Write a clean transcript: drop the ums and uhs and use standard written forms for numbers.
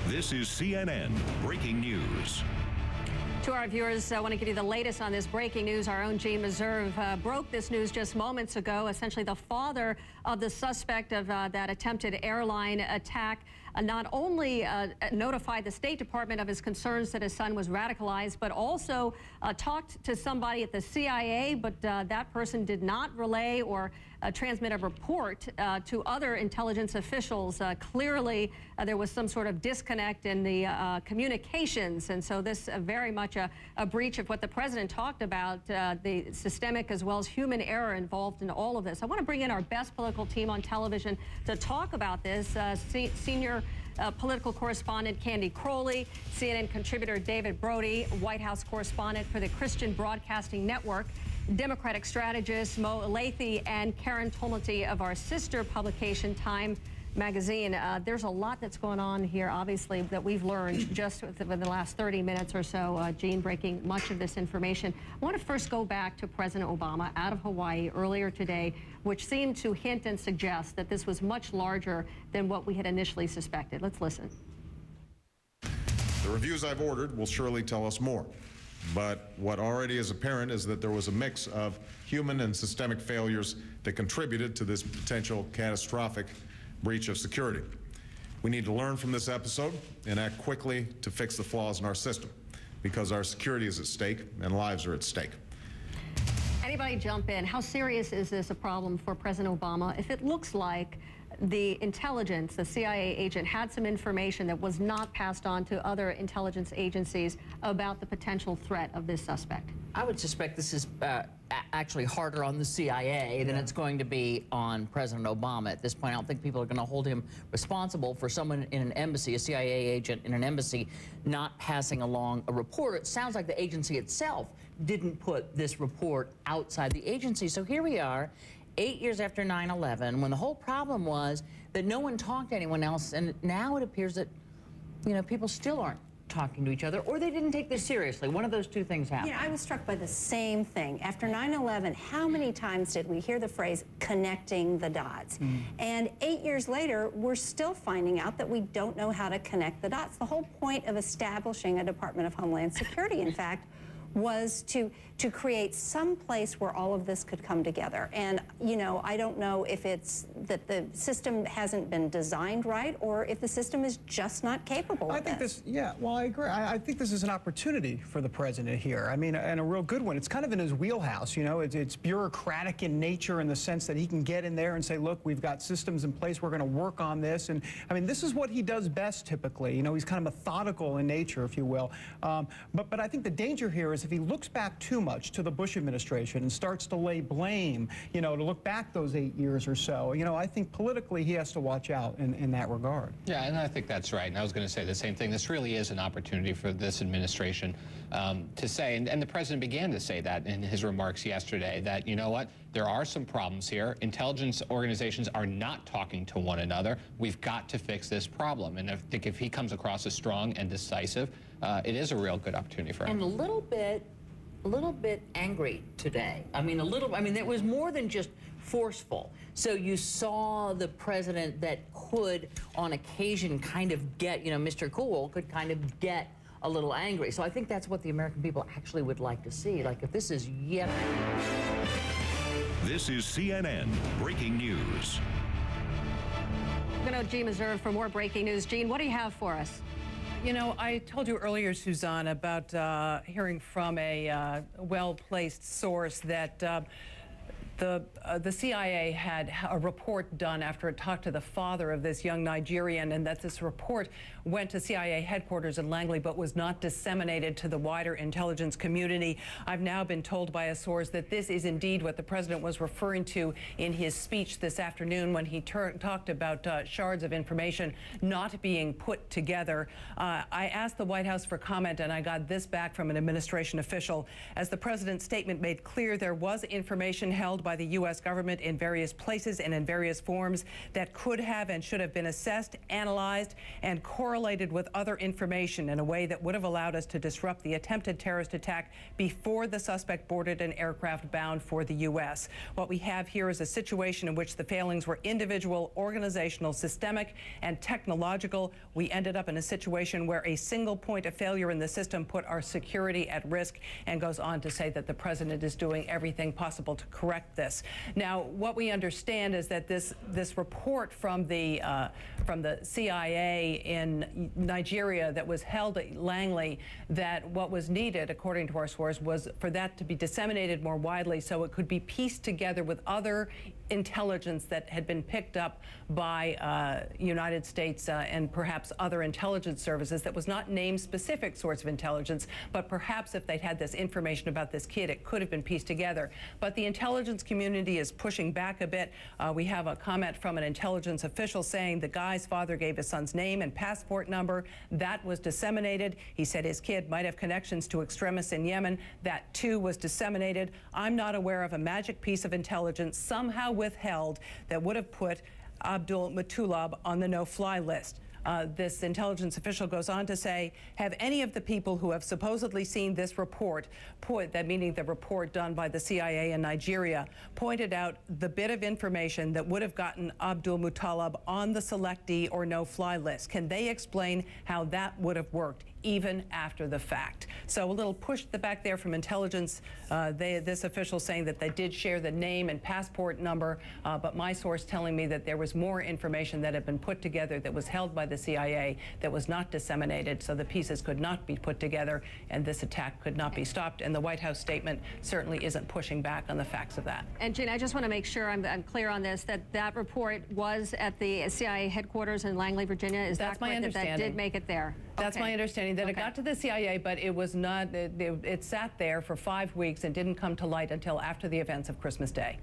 This is CNN Breaking News. To our viewers, I want to give you the latest on this breaking news. Our own Gene Meserve broke this news just moments ago. Essentially, the father of the suspect of that attempted airline attack not only notified the State Department of his concerns that his son was radicalized, but also talked to somebody at the CIA, but that person did not relay or transmit a report to other intelligence officials. Clearly, there was some sort of disconnect in the communications, and so this very much a breach of what the president talked about, the systemic as well as human error involved in all of this. I want to bring in our best political team on television to talk about this. Senior political correspondent Candy Crowley, CNN contributor David Brody, White House correspondent for the Christian Broadcasting Network, Democratic strategist Mo Elleithee, and Karen Tumulty of our sister publication, Time Magazine. There's a lot that's going on here, obviously, that we've learned just within the last 30 minutes or so, Gene, breaking much of this information. I want to first go back to President Obama out of Hawaii earlier today, which seemed to hint and suggest that this was much larger than what we had initially suspected. Let's listen. The reviews I've ordered will surely tell us more. But what already is apparent is that there was a mix of human and systemic failures that contributed to this potential catastrophic breach of security. We need to learn from this episode and act quickly to fix the flaws in our system, because our security is at stake and lives are at stake. Anybody jump in? How serious is this a problem for President Obama if it looks like the intelligence, the CIA agent, had some information that was not passed on to other intelligence agencies about the potential threat of this suspect? I would suspect this is actually harder on the CIA than it's going to be on President Obama at this point. I don't think people are going to hold him responsible for someone in an embassy, a CIA agent in an embassy, not passing along a report. It sounds like the agency itself didn't put this report outside the agency. So here we are, 8 years after 9/11, when the whole problem was that no one talked to anyone else, and now it appears that, you know, people still aren't talking to each other, or they didn't take this seriously. One of those two things happened. Yeah, I was struck by the same thing. After 9/11, how many times did we hear the phrase connecting the dots? And 8 years later, we're still finding out that we don't know how to connect the dots. The whole point of establishing a Department of Homeland Security, in fact, was to create some place where all of this could come together. And, you know, I don't know if it's that the system hasn't been designed right or if the system is just not capable of this. Yeah, well, I agree. I think this is an opportunity for the president here. I mean, and a real good one. It's kind of in his wheelhouse, you know. It's bureaucratic in nature in the sense that he can get in there and say, look, we've got systems in place, we're going to work on this. And, I mean, this is what he does best typically. You know, he's kind of methodical in nature, if you will. But I think the danger here is if he looks back too much to the Bush administration and starts to lay blame, you know, to look back those 8 years or so, you know, I think politically he has to watch out in that regard. Yeah, and I think that's right. And I was going to say the same thing. This really is an opportunity for this administration to say, and the president began to say that in his remarks yesterday, that, you know what, there are some problems here. Intelligence organizations are not talking to one another. We've got to fix this problem. And I think if he comes across as strong and decisive, it is a real good opportunity for him. And a little bit angry today. I mean, it was more than just forceful. So you saw the president that could, on occasion, kind of get, you know, Mr. Cool could kind of get a little angry. So I think that's what the American people actually would like to see. Like, if this is yet... This is CNN Breaking News. We're going to Gene Meserve for more breaking news. Gene, what do you have for us? You know, I told you earlier, Suzanne, about hearing from a well-placed source that the CIA had a report done after it talked to the father of this young Nigerian, and that this report went to CIA headquarters in Langley but was not disseminated to the wider intelligence community. I've now been told by a source that this is indeed what the president was referring to in his speech this afternoon when he talked about shards of information not being put together. I asked the White House for comment, and I got this back from an administration official. As the president's statement made clear, there was information held by the U.S. government in various places and in various forms that could have and should have been assessed, analyzed, and correlated with other information in a way that would have allowed us to disrupt the attempted terrorist attack before the suspect boarded an aircraft bound for the U.S. What we have here is a situation in which the failings were individual, organizational, systemic, and technological. We ended up in a situation where a single point of failure in the system put our security at risk, and goes on to say that the president is doing everything possible to correct this. Now, what we understand is that this report from the CIA in Nigeria that was held at Langley, that what was needed, according to our source, was for that to be disseminated more widely so it could be pieced together with other intelligence that had been picked up by United States and perhaps other intelligence services that was not named specific sorts of intelligence, but perhaps if they'd had this information about this kid, it could have been pieced together. But the intelligence community is pushing back a bit. We have a comment from an intelligence official saying the guy's father gave his son's name and passport number. That was disseminated. He said his kid might have connections to extremists in Yemen. That too was disseminated. I'm not aware of a magic piece of intelligence somehow withheld that would have put Abdul Muttalib on the no-fly list. This intelligence official goes on to say, have any of the people who have supposedly seen this report, that meaning the report done by the CIA in Nigeria, pointed out the bit of information that would have gotten Abdul Muttalib on the selectee or no-fly list? Can they explain how that would have worked, even after the fact? So a little push back there from intelligence. This official saying that they did share the name and passport number, but my source telling me that there was more information that had been put together that was held by the CIA that was not disseminated, so the pieces could not be put together, and this attack could not be stopped. And the White House statement certainly isn't pushing back on the facts of that. And Gina, I just want to make sure I'm clear on this, that report was at the CIA headquarters in Langley, Virginia. Is that correct? That did make it there? That's my understanding, that it got to the CIA, but it was not, it sat there for 5 weeks and didn't come to light until after the events of Christmas Day.